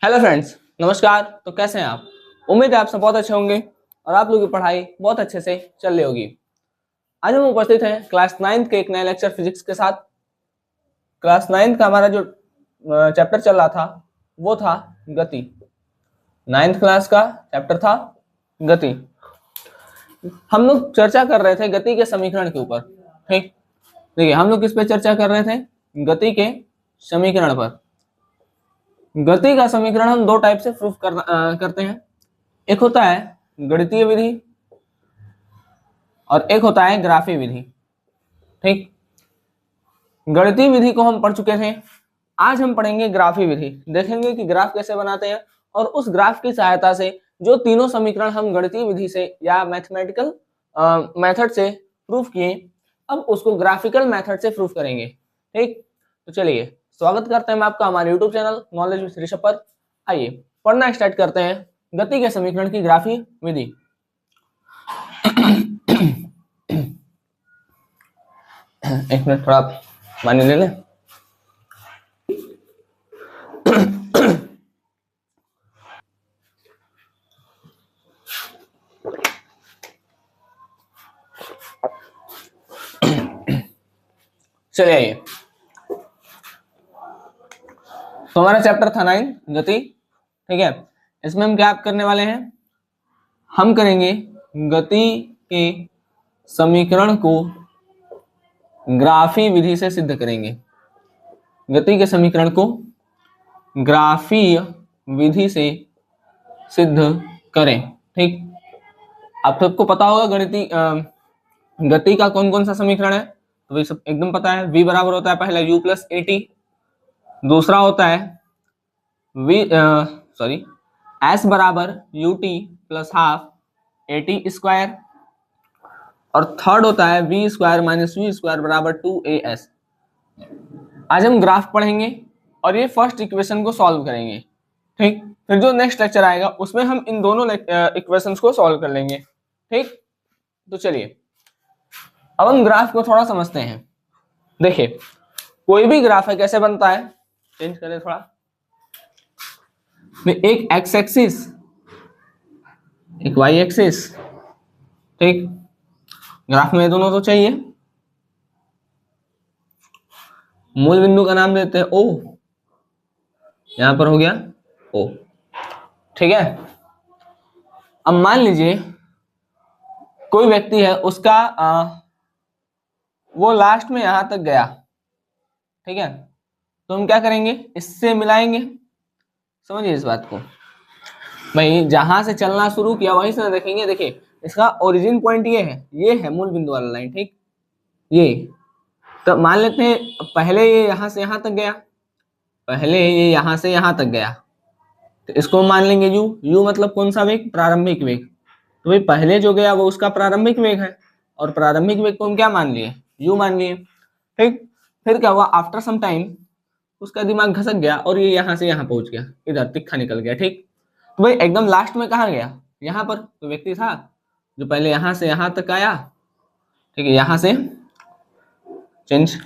Hello friends, नमस्कार। तो कैसे हैं आप? उम्मीद है आप सब बहुत अच्छे होंगे और आप लोगों की पढ़ाई बहुत अच्छे से चल रही होगी। आज हम उपस्थित हैं क्लास 9th के एक नए लेक्चर फिजिक्स के साथ। क्लास 9th का हमारा जो चैप्टर चल रहा था वो था गति। 9th क्लास का चैप्टर था गति। हम लोग चर्चा कर रहे थे गति के समीकरण के ऊपर। ठीक, देखिए हम लोग किस पे चर्चा कर रहे थे? गति के समीकरण पर। गति का समीकरण हम दो टाइप से प्रूफ करते हैं। एक होता है गणितीय विधि और एक होता है ग्राफी विधि। ठीक, गणितीय विधि को हम पढ़ चुके थे। आज हम पढ़ेंगे ग्राफी विधि। देखेंगे कि ग्राफ कैसे बनाते हैं और उस ग्राफ की सहायता से जो तीनों समीकरण हम गणितीय विधि से या मैथमेटिकल मेथड से प्रूफ किए, अब उसको ग्राफिकल मेथड से प्रूफ करेंगे। ठीक, तो चलिए स्वागत करते हैं मैं आपका हमारे YouTube channel knowledge with Rishabh पर। आइए पढ़ना स्टार्ट करते हैं गति के समीकरण की ग्राफी विधि। एक मिनट, थोड़ा पानी ले लें। चलिए आइए, तो हमारा चैप्टर था 9 गति। ठीक है, इसमें हम क्या करने वाले हैं? हम करेंगे गति के समीकरण को ग्राफी विधि से सिद्ध करेंगे। गति के समीकरण को ग्राफीय विधि से सिद्ध करें। ठीक, आप सबको पता होगा गति का कौन कौन सा समीकरण है, तो ये सब एकदम पता है। v बराबर होता है पहला u प्लस ए टी, दूसरा होता है s बराबर U T plus half A T square, और थर्ड होता है v square minus you square बराबर 2as। आज हम ग्राफ पढ़ेंगे और ये फर्स्ट इक्वेशन को सॉल्व करेंगे। ठीक, फिर जो नेक्स्ट लेक्चर आएगा उसमें हम इन दोनों इक्वेशंस को सॉल्व कर लेंगे। ठीक, तो चलिए अब हम ग्राफ को थोड़ा समझते हैं। देखिए कोई भी ग्राफ है कैसे बनता है, चेंज करें थोड़ा। एक एक्स एक्सिस, एक वाई एक्सिस। ठीक, ग्राफ में दोनों तो चाहिए। मूल बिंदु का नाम देते हैं ओ, यहां पर हो गया ओ। ठीक है, अब मान लीजिए कोई व्यक्ति है, उसका वो लास्ट में यहां तक गया। ठीक है, तो हम क्या करेंगे? इससे मिलाएंगे। समझिए इस बात को भाई, जहां से चलना शुरू किया वहीं से देखेंगे। देखिए इसका ओरिजिन पॉइंट ये है मूल बिंदु वाला लाइन। ठीक, ये तो मान लेते हैं पहले ये यहां से यहां तक गया, पहले ये यहां से यहां तक गया, तो इसको मान लेंगे u मतलब कौन सा वेग? प्रारंभिक वेग। तो भाई पहले जो गया वो उसका प्रारंभिक वेग है, और प्रारंभिक वेग को हम क्या मान लिए? u मान लिए। ठीक, फिर क्या हुआ? आफ्टर सम टाइम उसका दिमाग घसक गया और ये यहां से यहां पहुंच गया, इधर तिक्खा निकल गया। ठीक, तो भाई एकदम लास्ट में कहाँ गया? यहाँ पर। तो व्यक्ति था जो पहले यहां से यहां तक आया। ठीक है, यहां से चेंज,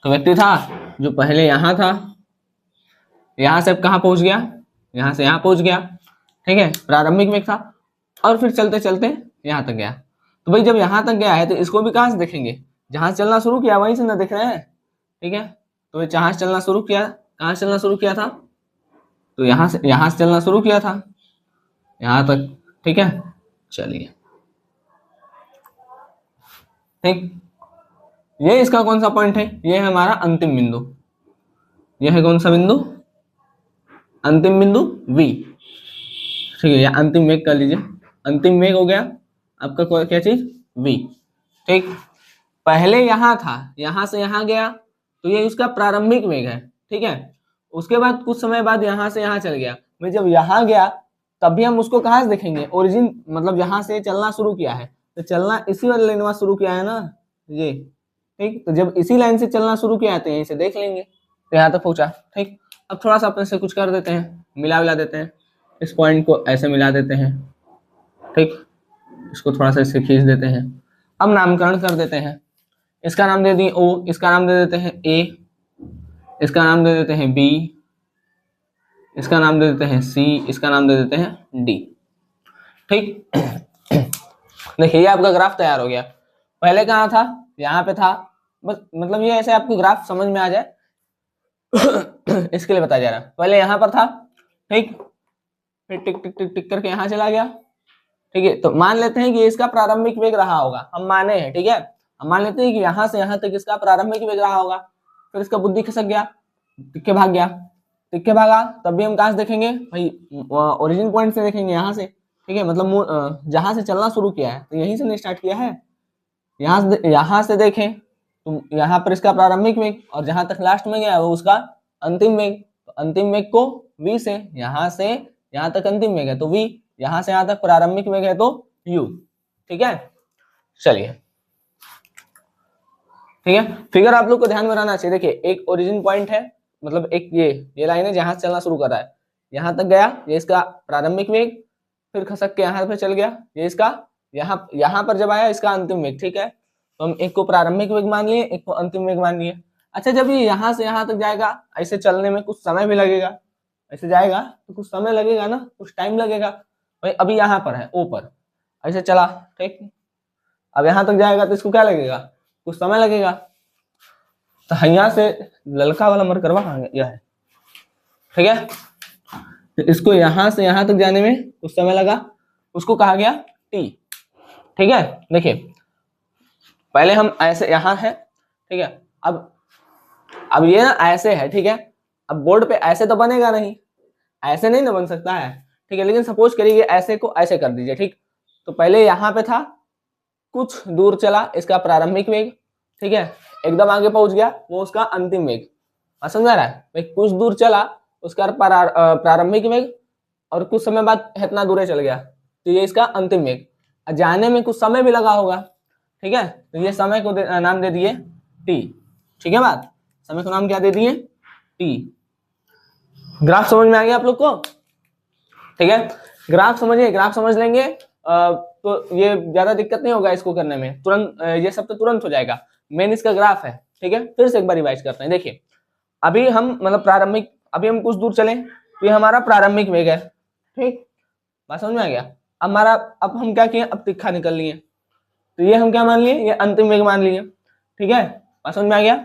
तो व्यक्ति था जो पहले यहां था, यहां से अब कहां पहुंच गया? यहां से यहां पहुंच गया। ठीक है, प्रारंभिक वेग था, और फिर चलते चलते यहां तक गया। तो भाई जब यहां तक गया है तो इसको भी कहां से देखेंगे? जहां से चलना शुरू किया वहीं से ना देख रहे हैं। ठीक है, तो जहां से चलना शुरू किया, कहां से चलना शुरू किया था? तो यहां से चलना शुरू किया था यहां तक। ठीक है, चलिए। ठीक, ये इसका कौन सा पॉइंट है? ये है हमारा अंतिम बिंदु। ये है कौन सा बिंदु? अंतिम बिंदु V। ठीक है, या अंतिम वेग कर लीजिए। अंतिम वेग हो गया आपका क्या चीज? V। ठीक, पहले यहां था, यहां से यहां गया, तो ये उसका प्रारंभिक वेग है। ठीक है, उसके बाद कुछ समय बाद यहां से यहां चल गया। मैं जब यहां गया तब भी हम उसको कहां से देखेंगे? ओरिजिन, मतलब यहां से चलना शुरू किया है तो चलना इसी वाले लाइन में शुरू किया है ना, ये। ठीक, तो जब इसी लाइन से चलना शुरू किया है तो यहीं से देख लेंगे, तो यहाँ तक पहुंचा। ठीक, अब थोड़ा सा अपने से कुछ कर देते हैं, मिला देते हैं। इस पॉइंट को ऐसे मिला देते हैं। ठीक, इसको थोड़ा सा इससे खींच देते हैं। अब नामकरण कर देते हैं। इसका नाम दे दिए O, इसका नाम दे देते हैं A, इसका नाम दे देते हैं B, इसका नाम दे देते हैं सी, इसका नाम दे देते हैं डी। ठीक। देखिए ये आपका ग्राफ तैयार हो गया। पहले कहाँ था, यहाँ पे था, बस मतलब ये ऐसे आपको ग्राफ समझ में आ जाए इसके लिए बताया जा रहा है। पहले यहाँ पर था, ठीक, फिर टिक टिक टिक टिक करके यहाँ चला गया। ठीक है, तो मान लेते हैं कि इसका प्रारंभिक वेग रहा होगा, हम माने हैं, ठीक है, हम मान लेते हैं कि यहाँ से यहाँ तक इसका प्रारंभिक वेग रहा होगा। फिर इसका बुद्धि खिसक गया, तिक्के भाग गया, तिक्के भागा, तब भी हम कहाँ से देखेंगे भाई, ओरिजिन पॉइंट से देखेंगे, यहाँ से। ठीक है, मतलब जहां से चलना शुरू किया है तो यहीं से स्टार्ट किया है, यहाँ से देखें तो यहाँ पर इसका प्रारंभिक वेग और जहां तक लास्ट में गया वो उसका अंतिम वेग। तो अंतिम वेग को v से यहाँ तक अंतिम वेग है तो v, यहाँ से यहाँ तक प्रारंभिक वेग है तो u। ठीक है, चलिए, ठीक है, फिगर आप लोग को ध्यान में रहना चाहिए। देखिए एक ओरिजिन पॉइंट है, मतलब एक ये लाइन है जहां से चलना शुरू कर रहा है, यहाँ तक गया, ये इसका प्रारंभिक वेग, फिर खसक के यहाँ पे चल गया, ये इसका यहाँ पर जब आया इसका अंतिम वेग। ठीक है, तो हम एक को प्रारंभिक वेग मान लिए, एक को अंतिम वेग मान लिए। अच्छा, जब ये यहाँ से यहाँ तक जाएगा, ऐसे चलने में कुछ समय भी लगेगा, ऐसे जाएगा तो कुछ समय लगेगा ना, कुछ टाइम लगेगा भाई। अभी यहाँ पर है, ओ पर ऐसे चला, ठीक, अब यहाँ तक जाएगा तो इसको क्या लगेगा, कुछ समय लगेगा। तो यहाँ से ललका वाला मरकरवा यह है, ठीक है, तो इसको यहाँ से यहाँ तक जाने में कुछ समय लगा, उसको कहा गया टी। ठीक है, देखिए पहले हम ऐसे यहाँ है, ठीक है, अब ये ना ऐसे है, ठीक है, अब बोर्ड पे ऐसे तो बनेगा नहीं, ऐसे नहीं ना बन सकता है, ठीक है, लेकिन सपोज करिए ऐसे को ऐसे कर दीजिए। ठीक, तो पहले यहाँ पे था, कुछ दूर चला इसका प्रारंभिक वेग, ठीक है, एकदम आगे पहुंच गया वो उसका अंतिम वेग। समझ आ रहा है भाई, कुछ दूर चला उसका प्रारंभिक वेग और कुछ समय बाद इतना दूर चल गया तो ये इसका अंतिम वेग। जाने में कुछ समय भी लगा होगा, ठीक है, तो ये समय को नाम दे दिए टी। ठीक है, बात, समय को नाम क्या दे दिए, टी। ग्राफ समझ में आ गया आप लोग को, ठीक है, ग्राफ समझिए, ग्राफ समझ लेंगे तो ये ज्यादा दिक्कत नहीं होगा इसको करने में, तुरंत ये सब तो तुरंत हो जाएगा। मेन इसका ग्राफ है, ठीक है, फिर से एक बार रिवाइज करते हैं। देखिए अभी हम मतलब प्रारंभिक, अभी हम कुछ दूर चले तो ये हमारा प्रारंभिक वेग है, ठीक, बात समझ में आ गया। हमारा अब हम क्या किए, अब तिक्खा निकल लिए तो ये हम क्या मान लिए, ये अंतिम वेग मान लिए। ठीक है, बात समझ में आ गया।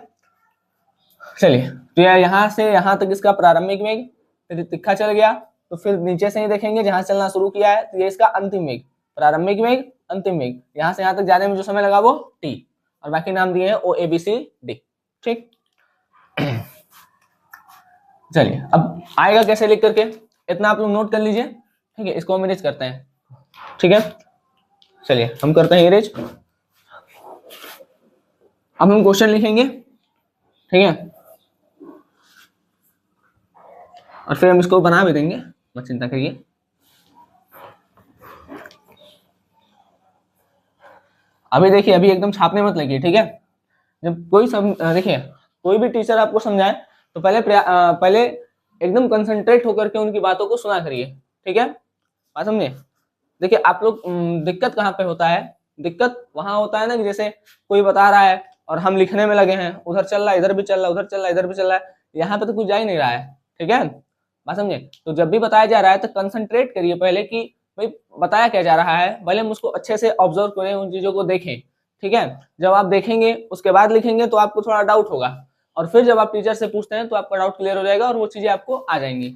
चलिए, तो यहाँ से यहाँ तक इसका प्रारंभिक वेग, फिर तिक्खा चल गया तो फिर नीचे से ही देखेंगे जहां चलना शुरू किया है तो ये इसका अंतिम वेग, प्रारंभिक वेग, अंतिम वेग, यहाँ से यहाँ तक जाने में जो समय लगा वो टी, और बाकी नाम दिए हैं ओ ए बी सी डी। ठीक, चलिए अब आएगा कैसे लिख करके, इतना आप लोग नोट कर लीजिए। ठीक है, इसको हम इरेज करते हैं। ठीक है, चलिए हम करते हैं इरेज। अब हम क्वेश्चन लिखेंगे, ठीक है, और फिर हम इसको बना भी देंगे, मत चिंता करिए। अभी देखिए, अभी एकदम छापने मत लगिए, ठीक है। जब कोई देखिए कोई भी टीचर आपको समझाए तो पहले एकदम कंसंट्रेट होकर के उनकी बातों को सुना करिए, ठीक है, बात समझे। देखिए आप लोग दिक्कत कहाँ पे होता है, दिक्कत वहां होता है ना कि जैसे कोई बता रहा है और हम लिखने में लगे हैं, उधर चल रहा है, इधर भी चल रहा है, उधर चल रहा है, इधर भी चल रहा है, यहाँ पे तो कुछ जा ही नहीं रहा है, ठीक है, बात समझे। तो जब भी बताया जा रहा है तो कंसंट्रेट करिए पहले कि भाई बताया क्या जा रहा है, भले हम उसको अच्छे से ऑब्जर्व करें, उन चीजों को देखें, ठीक है। जब आप देखेंगे उसके बाद लिखेंगे तो आपको थोड़ा डाउट होगा, और फिर जब आप टीचर से पूछते हैं तो आपका डाउट क्लियर हो जाएगा और वो चीजें आपको आ जाएंगी।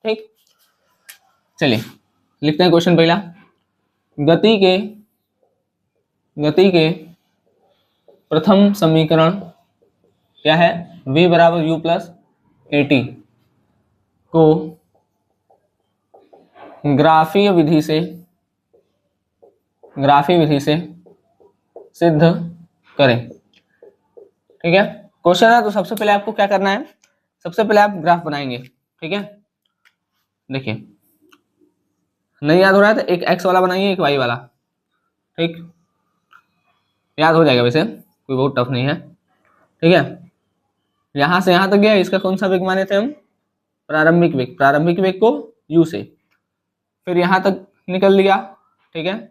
ठीक, चलिए लिखते हैं क्वेश्चन पहला। गति के प्रथम समीकरण क्या है, v बराबर u प्लस ए टी को ग्राफीय विधि से सिद्ध करें। ठीक है, क्वेश्चन है तो सबसे पहले आपको क्या करना है, सबसे पहले आप ग्राफ बनाएंगे, ठीक है। देखिए नहीं याद हो रहा है तो एक x वाला बनाइए, एक y वाला, ठीक, याद हो जाएगा, वैसे कोई बहुत टफ नहीं है, ठीक है। यहां से यहां तक गया, इसका कौन सा वेग माने थे हम, प्रारंभिक वेग को u से, फिर यहां तक निकल लिया, ठीक है।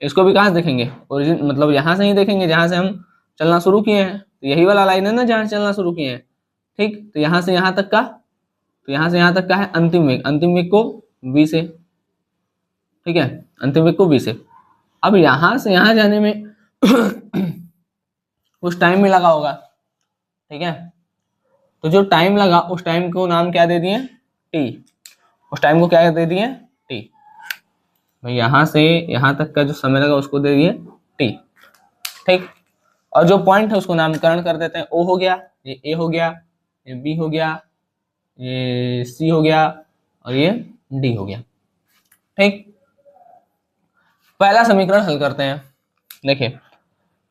इसको भी कहां से देखेंगे, ओरिजिन मतलब यहां से ही देखेंगे जहां से हम चलना शुरू किए हैं, तो यही वाला लाइन है ना जहां से चलना शुरू किए हैं, ठीक। तो यहां से यहां तक का तो यहाँ से यहाँ तक का है अंतिम वेग को v से, ठीक है, अंतिम वेग को v से। अब यहाँ से यहाँ जाने में कुछ टाइम भी लगा होगा, ठीक है, तो जो टाइम लगा उस टाइम को नाम क्या दे दिए, t, उस टाइम को क्या दे दिए, t। भाई यहाँ से यहाँ तक का जो समय लगा उसको दे दिए t, ठीक। और जो पॉइंट है उसको नामकरण कर देते हैं, o हो गया, ये a हो गया, ये b हो गया, ये c हो गया और ये d हो गया, ठीक। पहला समीकरण हल करते हैं। देखिए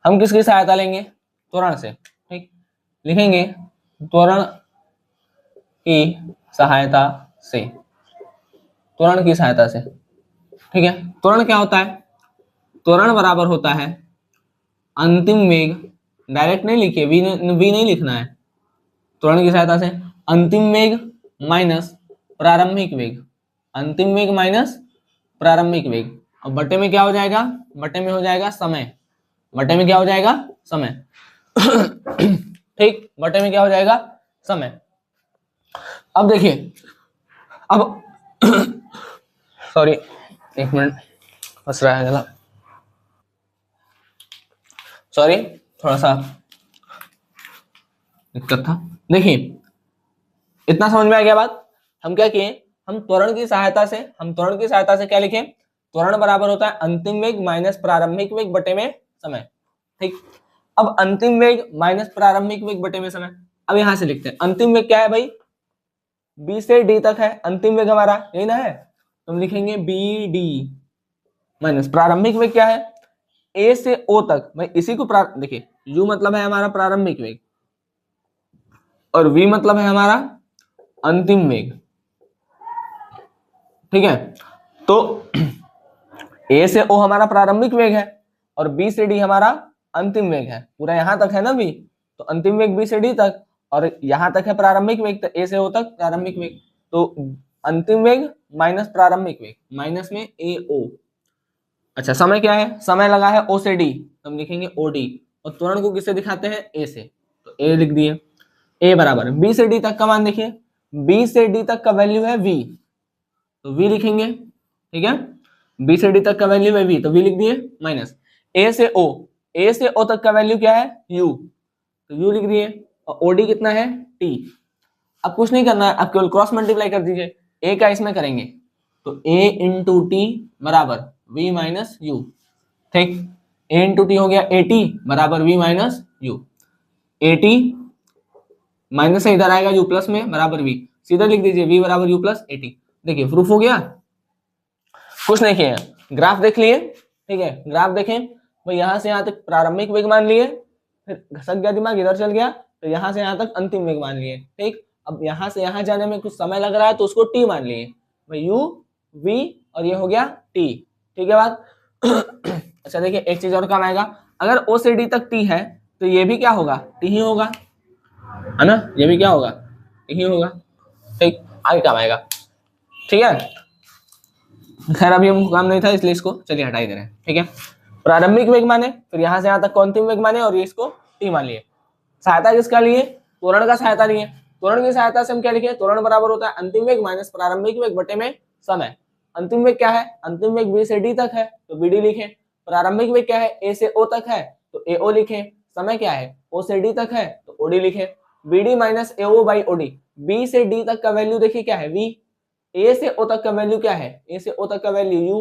हम किसकी सहायता लेंगे, त्वरण से, ठीक। लिखेंगे त्वरण की सहायता से, त्वरण की सहायता से, ठीक है। त्वरण क्या होता है, त्वरण बराबर होता है अंतिम वेग, डायरेक्ट नहीं लिखिए, v नहीं लिखना है, त्वरण की सहायता से अंतिम वेग माइनस प्रारंभिक वेग, अंतिम वेग माइनस प्रारंभिक वेग, और बटे में क्या हो जाएगा, बटे में हो जाएगा समय, बटे में क्या हो जाएगा, समय ठीक, बटे में क्या हो जाएगा, समय। अब देखिए, अब सॉरी एक मिनट फंस रहा है गला, सॉरी थोड़ा सा दिक्कत था। देखिए इतना समझ में आ गया बात। हम क्या किए, हम त्वरण की सहायता से, हम त्वरण की सहायता से क्या लिखें, त्वरण बराबर होता है अंतिम वेग माइनस प्रारंभिक वेग बटे में समय, ठीक। अब अंतिम वेग माइनस प्रारंभिक वेग बटे में समय, अब यहां से लिखते हैं अंतिम वेग क्या है भाई, b से d तक है अंतिम वेग हमारा, यही ना है, तो हम लिखेंगे bd माइनस प्रारंभिक वेग क्या है, a से o तक, भाई इसी को देखिए u मतलब है हमारा प्रारंभिक वेग और v मतलब है हमारा अंतिम वेग, ठीक है। तो a से o हमारा प्रारंभिक वेग है और b से d हमारा अंतिम वेग है, पूरा यहां तक है ना v, तो अंतिम वेग b से d तक और यहां तक है प्रारंभिक वेग, तो a से o तक प्रारंभिक वेग, तो अंतिम वेग माइनस प्रारंभिक वेग, माइनस में ao। अच्छा समय क्या है, समय लगा है o से d, तो हम लिखेंगे od, और त्वरण को किससे दिखाते हैं, a से, तो a लिख दिए। a बराबर b से d तक का मान देखिए, b से d तक का वैल्यू है v, तो v लिखेंगे, ठीक है, b से d तक का वैल्यू है v, तो v लिख दिए, माइनस a से o तक का वैल्यू क्या है u, तो u लिख दिए, और od कितना है t। अब कुछ नहीं करना है, अब केवल क्रॉस मल्टीप्लाई कर दीजिए, a का इसमें करेंगे तो a इंटू टी बराबर v माइनस यू, ठीक, a इंटू टी हो गया at बराबर v minus you, at minus से इधर आएगा u प्लस में बराबर v, सीधा लिख दीजिए v बराबर u प्लस at। देखिए प्रूफ हो गया, कुछ नहीं किया, ग्राफ देख लिए, ठीक है, ग्राफ देखें भाई, यहां से यहां तक प्रारंभिक वेग मान लिए, फिर घसक गया दिमाग इधर चल गया, तो यहां से यहां तक अंतिम वेग मान लिए, ठीक। अब यहां से यहां जाने में कुछ समय लग रहा है तो उसको t मान लिए, भाई u v और ये हो गया t, ठीक है बात। अच्छा देखिए एक चीज और काम आएगा, अगर o से d तक t है तो ये भी क्या होगा, t ही होगा, है ना, ये भी क्या होगा, t ही होगा, ठीक, आगे काम आएगा, ठीक है। खैर अभी हमको काम नहीं था इसलिए इसको चलिए हटा ही दे रहे हैं, ठीक है। प्रारंभिक वेग माने, फिर यहां से यहां तक अंतिम वेग माने और ये इसको टी मान लिए। सहायता किसका लिए, त्वरण का सहायता लिए, त्वरण की सहायता से हम क्या लिखे, त्वरण बराबर होता है अंतिम वेग माइनस प्रारंभिक वेग बटे में समय। अंतिम वेग क्या है, अंतिम वेग बी से डी तक है तो बी डी लिखे, प्रारंभिक वेग क्या है ए से ओ तक है तो ए ओ लिखे, समय क्या है ओ से डी तक है तो ओडी लिखे, B D minus A O by OD, B से डी तक का वैल्यू देखिए क्या है वी, ए से ओ तक का वैल्यू क्या है, ए से ओ तक का वैल्यू यू,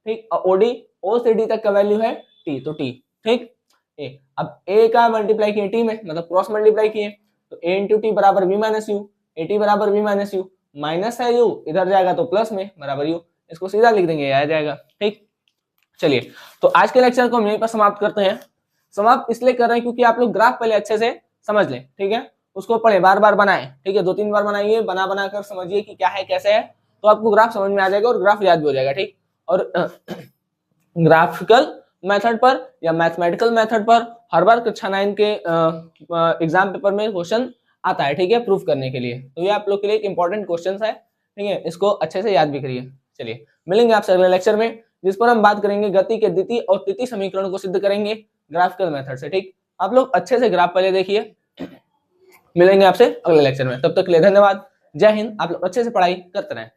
ठीक, और ओडी ओ से डी तक का वैल्यू है टी, तो टी, ठीक। ए अब ए का मल्टीप्लाई किए टी में, मतलब क्रॉस मल्टीप्लाई किए, तो ए इंटू टी बराबर v minus u, a t बराबर वी माइनस यू, माइनस है यू इधर जाएगा तो प्लस में बराबर यू, इसको सीधा लिख देंगे आ जाएगा, ठीक। चलिए तो आज के लेक्चर को हम यहीं पर समाप्त करते हैं। समाप्त इसलिए कर रहे हैं क्योंकि आप लोग ग्राफ पहले अच्छे से समझ लें, ठीक है, उसको पढ़े, बार बार बनाएं, ठीक है, 2-3 बार बनाइए, बना बना कर समझिए कि क्या है कैसे है, तो आपको ग्राफ समझ में आ जाएगा और ग्राफ याद भी हो जाएगा, ठीक। और ग्राफिकल मेथड पर या मैथमेटिकल मेथड पर हर बार कक्षा 9 के एग्जाम पेपर में क्वेश्चन आता है, ठीक है, प्रूफ करने के लिए, तो ये आप लोग के लिए एक इंपॉर्टेंट क्वेश्चन है, ठीक है, इसको अच्छे से याद भी करिए। चलिए मिलेंगे आपसे अगले लेक्चर में, जिस पर हम बात करेंगे गति के द्वितीय और तृतीय समीकरण को सिद्ध करेंगे ग्राफिकल मेथड से, ठीक। आप लोग अच्छे से ग्राफ पहले देखिए, मिलेंगे आपसे अगले लेक्चर में, तब तक के लिए धन्यवाद। जय हिंद। आप लोग अच्छे से पढ़ाई करते रहें।